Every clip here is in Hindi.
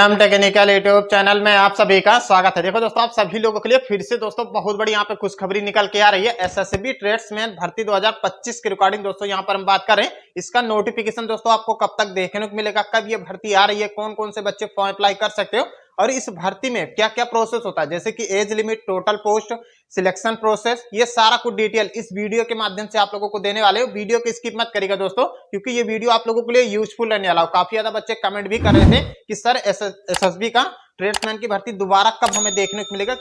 हम टेक्निकल यूट्यूब चैनल में आप सभी का स्वागत है। देखो दोस्तों, आप सभी लोगों के लिए फिर से दोस्तों बहुत बड़ी यहाँ पे खुशखबरी निकल के आ रही है। एसएसबी ट्रेड्समैन भर्ती 2025 की रिकॉर्डिंग दोस्तों यहाँ पर हम बात करें। इसका नोटिफिकेशन दोस्तों आपको कब तक देखने को मिलेगा, कब ये भर्ती आ रही है, कौन कौन से बच्चे फॉर्म अप्लाई कर सकते हो और इस भर्ती में क्या क्या प्रोसेस होता है, जैसे कि age limit, total post, selection process, ये सारा कुछ डिटेल इस वीडियो के माध्यम से आप लोगों को देने वाले हो। वीडियो को स्किप मत करिएगा दोस्तों, क्योंकि ये वीडियो आप लोगों के लिए यूजफुल रहने वाला हो। काफी ज्यादा बच्चे कमेंट भी कर रहे थे कि सर एसएसबी का ट्रेड्समैन की भर्ती दोबारा कब हमें देखने को मिलेगा,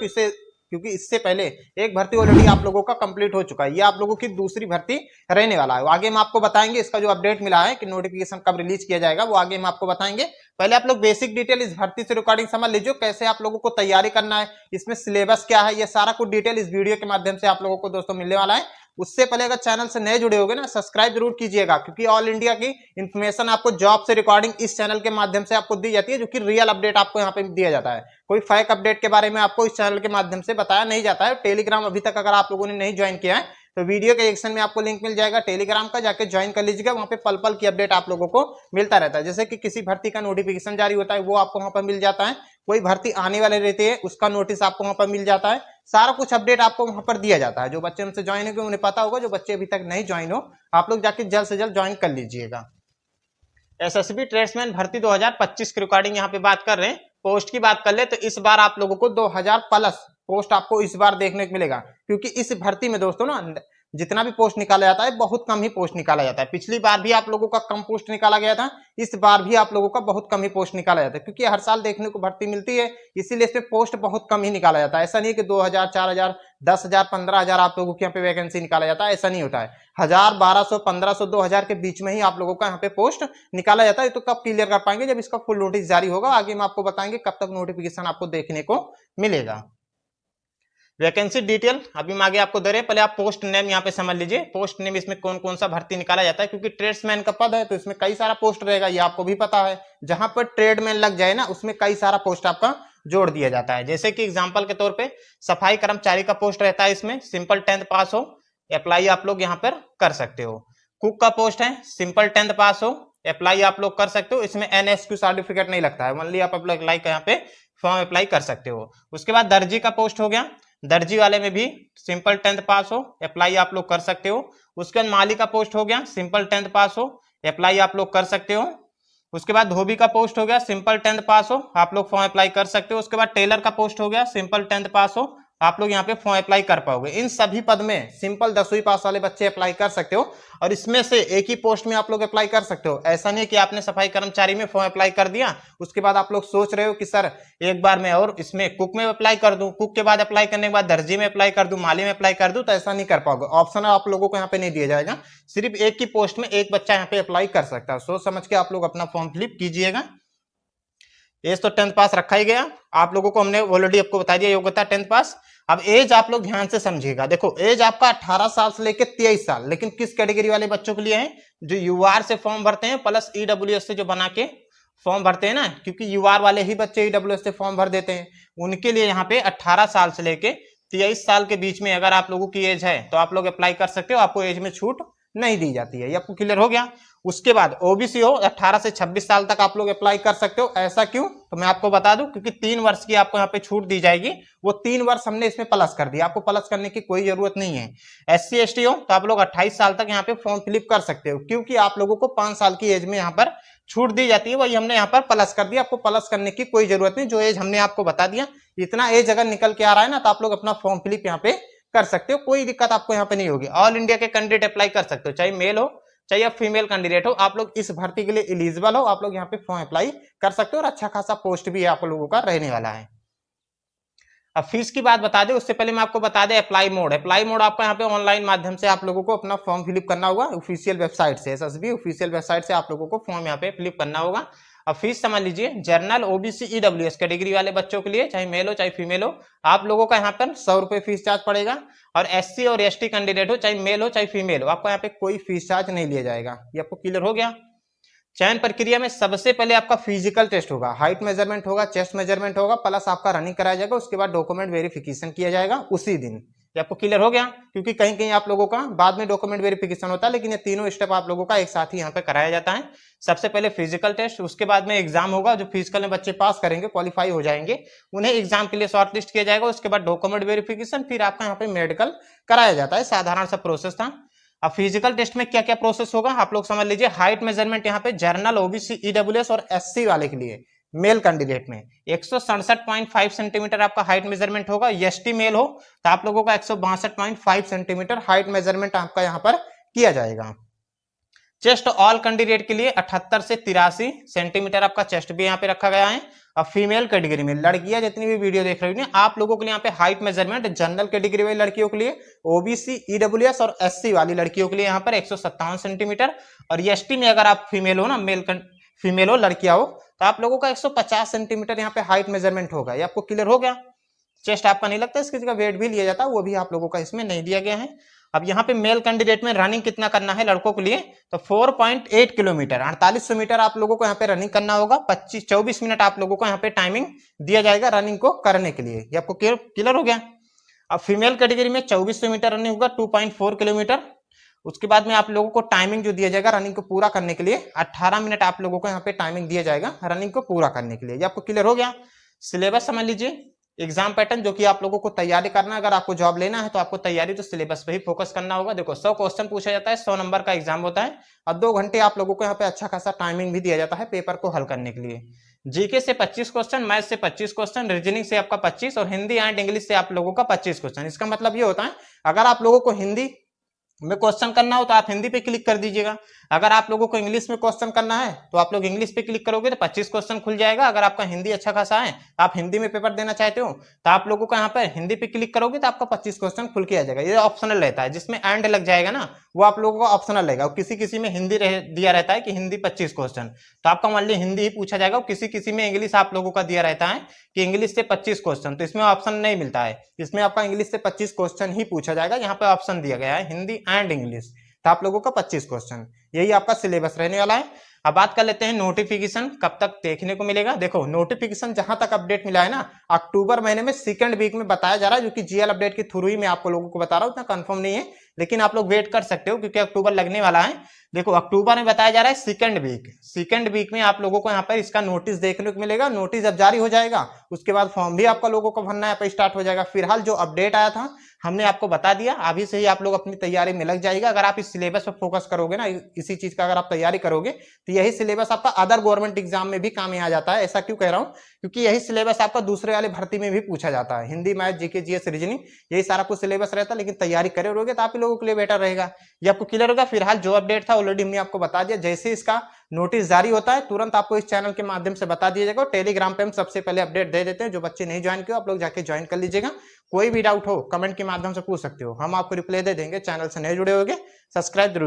क्योंकि इससे पहले एक भर्ती ऑलरेडी आप लोगों का कंप्लीट हो चुका है। ये आप लोगों की दूसरी भर्ती रहने वाला है। आगे हम आपको बताएंगे इसका जो अपडेट मिला है कि नोटिफिकेशन कब रिलीज किया जाएगा, वो आगे हम आपको बताएंगे। पहले आप लोग बेसिक डिटेल इस भर्ती से रिकॉर्डिंग समझ लीजिए, कैसे आप लोगों को तैयारी करना है, इसमें सिलेबस क्या है, ये सारा कुछ डिटेल इस वीडियो के माध्यम से आप लोगों को दोस्तों मिलने वाला है। उससे पहले अगर चैनल से नए जुड़े होगे ना, सब्सक्राइब जरूर कीजिएगा, क्योंकि ऑल इंडिया की इंफॉर्मेशन आपको जॉब से रिकॉर्डिंग इस चैनल के माध्यम से आपको दी जाती है, जो कि रियल अपडेट आपको यहाँ पे दिया जाता है। कोई फेक अपडेट के बारे में आपको इस चैनल के माध्यम से बताया नहीं जाता है। टेलीग्राम अभी तक अगर आप लोगों ने नहीं ज्वाइन किया है तो वीडियो के सेक्शन में आपको लिंक मिल जाएगा टेलीग्राम का, जाके ज्वाइन कर लीजिएगा। वहां पे पल पल की अपडेट आप लोगों को मिलता रहता है। जैसे कि किसी भर्ती का नोटिफिकेशन जारी होता है वो आपको वहां पर मिल जाता है, कोई भर्ती आने वाले रहती है उसका नोटिस आपको वहां पर मिल जाता है। सारा कुछ अपडेट आपको वहां पर दिया जाता है। जो बच्चे हमसे ज्वाइन होंगे उन्हें पता होगा, जो बच्चे अभी तक नहीं ज्वाइन हो आप लोग जाके जल्द से जल्द ज्वाइन कर लीजिएगा। एसएसबी ट्रेड्समैन भर्ती 2025 की रिकॉर्डिंग यहाँ पे बात कर रहे हैं। पोस्ट की बात कर ले तो इस बार आप लोगों को 2000 प्लस पोस्ट आपको इस बार देखने को मिलेगा, क्योंकि इस भर्ती में दोस्तों ना जितना भी पोस्ट निकाला जाता है बहुत कम ही पोस्ट निकाला जाता है। पिछली बार भी आप लोगों का कम पोस्ट निकाला गया था, इस बार भी आप लोगों का बहुत कम ही पोस्ट निकाला जाता है, क्योंकि हर साल देखने को भर्ती मिलती है, इसीलिए इसमें पोस्ट बहुत कम ही निकाला जाता है। ऐसा नहीं कि 2000, 4000, 10,000, 15,000 आप लोगों के यहाँ पे वैकेंसी निकाला जाता है, ऐसा नहीं होता है। 1000, 1200, 1500, 2000 के बीच में ही आप लोगों का यहाँ पे पोस्ट निकाला जाता है। तो कब क्लियर कर पाएंगे, जब इसका फुल नोटिस जारी होगा। आगे हम आपको बताएंगे कब तक नोटिफिकेशन आपको देखने को मिलेगा। वैकेंसी डिटेल अभी हम आगे आपको दे रहे हैं। पहले आप पोस्ट नेम यहाँ पे समझ लीजिए। पोस्ट नेम इसमें कौन कौन सा भर्ती निकाला जाता है, क्योंकि ट्रेड्समैन का पद है तो इसमें कई सारा पोस्ट रहेगा, ये आपको भी पता है। जहां पर ट्रेडमैन लग जाए ना उसमें कई सारा पोस्ट आपका जोड़ दिया जाता है। जैसे कि एग्जाम्पल के तौर पर सफाई कर्मचारी का पोस्ट रहता है, इसमें सिंपल 10th पास हो, अप्लाई आप लोग यहाँ पर कर सकते हो। कुक का पोस्ट है, सिंपल 10th पास हो, अप्लाई आप लोग कर सकते हो। इसमें एनएसक्यू सर्टिफिकेट नहीं लगता है, ओनली आप अप्लाई का यहाँ पे फॉर्म अप्लाई कर सकते हो। उसके बाद दर्जी का पोस्ट हो गया, दर्जी वाले में भी सिंपल 10th पास हो, अप्लाई आप लोग कर सकते हो। उसके बाद माली का पोस्ट हो गया, सिंपल 10th पास हो, अप्लाई आप लोग कर सकते हो। उसके बाद धोबी का पोस्ट हो गया, सिंपल 10th पास हो, आप लोग फॉर्म अप्लाई कर सकते हो। उसके बाद टेलर का पोस्ट हो गया, सिंपल 10th पास हो, आप लोग यहाँ पे फॉर्म अप्लाई कर पाओगे। इन सभी पद में सिंपल 10वीं पास वाले बच्चे अप्लाई कर सकते हो, और इसमें से एक ही पोस्ट में आप लोग अप्लाई कर सकते हो। ऐसा नहीं कि आपने सफाई कर्मचारी में फॉर्म अप्लाई कर दिया, उसके बाद आप लोग सोच रहे हो कि सर एक बार मैं और इसमें कुक में अप्लाई कर दूं, कुक के बाद अप्लाई करने के बाद दर्जी में अप्लाई कर दूं, माली में अप्लाई कर दूं, तो ऐसा नहीं कर पाओगे। ऑप्शन आप लोगों को यहाँ पे नहीं दिया जाएगा, सिर्फ एक ही पोस्ट में एक बच्चा यहाँ पे अप्लाई कर सकता है। सोच समझ के आप लोग अपना फॉर्म फिलअप कीजिएगा। एज तो 10th पास रखा ही गया, आप लोगों को हमने ऑलरेडी आपको बता दिया योग्यता 10th पास। अब एज आप लोग ध्यान से समझिएगा। देखो एज आपका 18 साल से लेकर 23 साल, लेकिन किस कैटेगरी वाले बच्चों के लिए है, जो यूआर से फॉर्म भरते हैं प्लस ईडब्ल्यूएस से जो बना के फॉर्म भरते हैं ना, क्योंकि यूआर वाले ही बच्चे ईडब्ल्यूएस से फॉर्म भर देते हैं, उनके लिए यहाँ पे 18 साल से लेके 23 साल के बीच में अगर आप लोगों की एज है तो आप लोग अप्लाई कर सकते हो। आपको एज में छूट नहीं दी जाती है, ये आपको क्लियर हो गया। उसके बाद ओबीसी हो, 18 से 26 साल तक आप लोग अप्लाई कर सकते हो। ऐसा क्यों, तो मैं आपको बता दूं, क्योंकि 3 वर्ष की आपको यहाँ पे छूट दी जाएगी। वो 3 वर्ष हमने इसमें प्लस कर दिया, आपको प्लस करने की कोई जरूरत नहीं है। एससी एसटी हो तो आप लोग 28 साल तक यहाँ पे फॉर्म फिलअप कर सकते हो, क्योंकि आप लोगों को 5 साल की एज में यहाँ पर छूट दी जाती है, वही हमने यहाँ पर प्लस कर दिया। आपको प्लस करने की कोई जरूरत नहीं, जो एज हमने आपको बता दिया इतना एज अगर निकल के आ रहा है ना, तो आप लोग अपना फॉर्म फिलअप यहाँ पे कर सकते हो, कोई दिक्कत आपको यहाँ पे नहीं होगी। ऑल इंडिया के कैंडिडेट अप्लाई कर सकते हो, चाहे मेल हो चाहे आप फीमेल कैंडिडेट हो, आप लोग इस भर्ती के लिए एलिजिबल हो, आप लोग यहाँ पे फॉर्म अप्लाई कर सकते हो। और अच्छा खासा पोस्ट भी आप लोगों का रहने वाला है। अब फीस की बात बता दें उससे पहले मैं आपको बता दें अप्लाई मोड। अप्लाई मोड आपका यहाँ पे ऑनलाइन माध्यम से आप लोगों को अपना फॉर्म फिलअप करना होगा, ऑफिशियल वेबसाइट से, एसएसबी ऑफिशियल वेबसाइट से आप लोगों को फॉर्म यहाँ पे फिलअप करना होगा। अब फीस समझ लीजिए, जर्नल ओबीसी ईडब्ल्यूएस कैटेगरी वाले बच्चों के लिए, चाहे मेल हो चाहे फीमेल हो, आप लोगों का यहाँ पर 100 रुपए फीस चार्ज पड़ेगा। और एससी और एसटी कैंडिडेट हो, चाहे मेल हो चाहे फीमेल हो, आपको यहाँ पे कोई फीस चार्ज नहीं लिया जाएगा। ये आपको क्लियर हो गया। चयन प्रक्रिया में सबसे पहले आपका फिजिकल टेस्ट होगा, हाइट मेजरमेंट होगा, चेस्ट मेजरमेंट होगा, प्लस आपका रनिंग कराया जाएगा। उसके बाद डॉक्यूमेंट वेरिफिकेशन किया जाएगा उसी दिन, ये आपको क्लियर हो गया, क्योंकि कहीं कहीं आप लोगों का बाद में डॉक्यूमेंट वेरिफिकेशन होता है, लेकिन ये तीनों स्टेप आप लोगों का एक साथ ही यहाँ पे कराया जाता है। सबसे पहले फिजिकल टेस्ट, उसके बाद में एग्जाम होगा। जो फिजिकल में बच्चे पास करेंगे, क्वालिफाई हो जाएंगे, उन्हें एग्जाम के लिए शॉर्ट लिस्ट किया जाएगा। उसके बाद डॉक्यूमेंट वेरिफिकेशन, फिर आपका यहाँ पे मेडिकल कराया जाता है। साधारण सा प्रोसेस था। अब फिजिकल टेस्ट में क्या क्या प्रोसेस होगा आप लोग समझ लीजिए। हाइट मेजरमेंट यहाँ पे जर्नल, ओबीसी, ईडब्ल्यूएस और एससी वाले के लिए मेल कैंडिडेट में 167.5 सेंटीमीटर आपका हाइट मेजरमेंट होगा। एसटी मेल हो तो आप लोगों का 162.5 सेंटीमीटर हाइट मेजरमेंट आपका यहाँ पर किया जाएगा। चेस्ट ऑल कैंडिडेट के लिए 78 से 83 सेंटीमीटर आपका चेस्ट भी यहाँ पे रखा गया है। अब फीमेल कैटेगरी में लड़कियां जितनी भी वीडियो देख रही हैं आप लोगों के लिए यहाँ पे हाइट मेजरमेंट जनरल कैटेगरी वाली लड़कियों के लिए, ओबीसी, ईडब्ल्यूएस और एससी वाली लड़कियों के लिए यहाँ पर 157 सेंटीमीटर, और एसटी में अगर आप फीमेल हो ना, फीमेल हो, लड़कियां हो, तो आप लोगों का 150 सेंटीमीटर यहाँ पे हाइट मेजरमेंट होगा। ये आपको क्लियर हो गया। चेस्ट आपका नहीं लगता, इसकी जगह वेट भी लिया जाता है, वो भी आप लोगों का इसमें नहीं दिया गया है। अब यहाँ पे मेल कैंडिडेट में रनिंग कितना करना है लड़कों के लिए, तो 4.8 किलोमीटर 4800 मीटर आप लोगों को यहाँ पे रनिंग करना होगा। 24 मिनट आप लोगों को यहाँ पे टाइमिंग दिया जाएगा रनिंग को करने के लिए। ये आपको क्लियर हो गया। अब फीमेल कैटेगरी में 2400 मीटर रनिंग होगा, 2.4 किलोमीटर। उसके बाद में आप लोगों को टाइमिंग जो दिया जाएगा रनिंग को पूरा करने के लिए, 18 मिनट आप लोगों को यहाँ पे टाइमिंग दिया जाएगा रनिंग को पूरा करने के लिए। ये आपको क्लियर हो गया। सिलेबस समझ लीजिए, एग्जाम पैटर्न जो कि आप लोगों को तैयारी करना है। अगर आपको जॉब लेना है तो आपको तैयारी तो सिलेबस पे ही फोकस करना होगा। देखो 100 क्वेश्चन पूछा जाता है, 100 नंबर का एग्जाम होता है, और 2 घंटे आप लोगों को यहाँ पे अच्छा खासा टाइमिंग भी दिया जाता है पेपर को हल करने के लिए। जीके से 25 क्वेश्चन, मैथ से 25 क्वेश्चन, रीजनिंग से आपका 25 और हिंदी एंड इंग्लिश से आप लोगों का 25 क्वेश्चन। इसका मतलब ये होता है अगर आप लोगों को हिंदी में क्वेश्चन करना हो तो आप हिंदी पे क्लिक कर दीजिएगा। अगर आप लोगों को इंग्लिश में क्वेश्चन करना है तो आप लोग इंग्लिश पे क्लिक करोगे तो 25 क्वेश्चन खुल जाएगा। अगर आपका हिंदी अच्छा खासा है, आप हिंदी में पेपर देना चाहते हो तो आप लोगों को यहाँ पर हिंदी पे क्लिक करोगे तो आपका 25 क्वेश्चन खुल के आ जाएगा। ये ऑप्शनल रहता है, जिसमें एंड लग जाएगा ना वो आप लोगों का ऑप्शनल रहेगा। किसी किसी में हिंदी दिया रहता है कि हिंदी 25 क्वेश्चन, तो आपका मान ली हिंदी ही पूछा जाएगा। किसी किसी में इंग्लिश आप लोगों का दिया रहता है कि इंग्लिश से 25 क्वेश्चन, तो इसमें ऑप्शन नहीं मिलता है। इसमें आपका इंग्लिश से 25 क्वेश्चन ही पूछा जाएगा। यहाँ पे ऑप्शन दिया गया है हिंदी एंड इंग्लिश, तो आप लोगों का 25 क्वेश्चन। यही आपका सिलेबस रहने वाला है। अब बात कर लेते हैं नोटिफिकेशन कब तक देखने को मिलेगा। देखो नोटिफिकेशन जहां तक अपडेट मिला है ना, अक्टूबर महीने में सेकंड वीक में बताया जा रहा है, जो कि जीएल अपडेट के थ्रू ही मैं आपको लोगों को बता रहा हूं, उतना कंफर्म नहीं है, लेकिन आप लोग वेट कर सकते हो क्योंकि अक्टूबर लगने वाला है। देखो अक्टूबर में बताया जा रहा है सेकंड वीक में आप लोगों को यहाँ पर इसका नोटिस देखने को मिलेगा। नोटिस जब जारी हो जाएगा उसके बाद फॉर्म भी आपका लोगों को भरना है, स्टार्ट हो जाएगा। फिलहाल जो अपडेट आया था हमने आपको बता दिया, अभी से ही आप लोग अपनी तैयारी में लग जाएगा। अगर आप इस सिलेबस पर फोकस करोगे ना, इसी चीज का अगर आप तैयारी करोगे तो यही सिलेबस आपका अदर गवर्नमेंट एग्जाम में भी काम में आ जाता है। ऐसा क्यों कह रहा हूं, क्योंकि यही सिलेबस आपका दूसरे वाले भर्ती में भी पूछा जाता है। Hindi, math, GK, GS, reasoning, यही सारा कुछ सिलेबस रहता है, लेकिन तैयारी करे रहोगे तो आप लोगों के लिए बेटर रहेगा। ये आपको क्लियर होगा। फिलहाल जो अपडेट था ऑलरेडी हमने आपको बता दिया। जैसे इसका नोटिस जारी होता है तुरंत आपको इस चैनल के माध्यम से बता दिया जाएगा। टेलीग्राम पे हम सबसे पहले अपडेट दे देते हैं। जो बच्चे नहीं ज्वाइन किए आप लोग जाके ज्वाइन कर लीजिएगा। कोई भी डाउट हो कमेंट के माध्यम से पूछ सकते हो, हम आपको रिप्लाई दे देंगे। चैनल से नहीं जुड़े होगे सब्सक्राइब जरूर।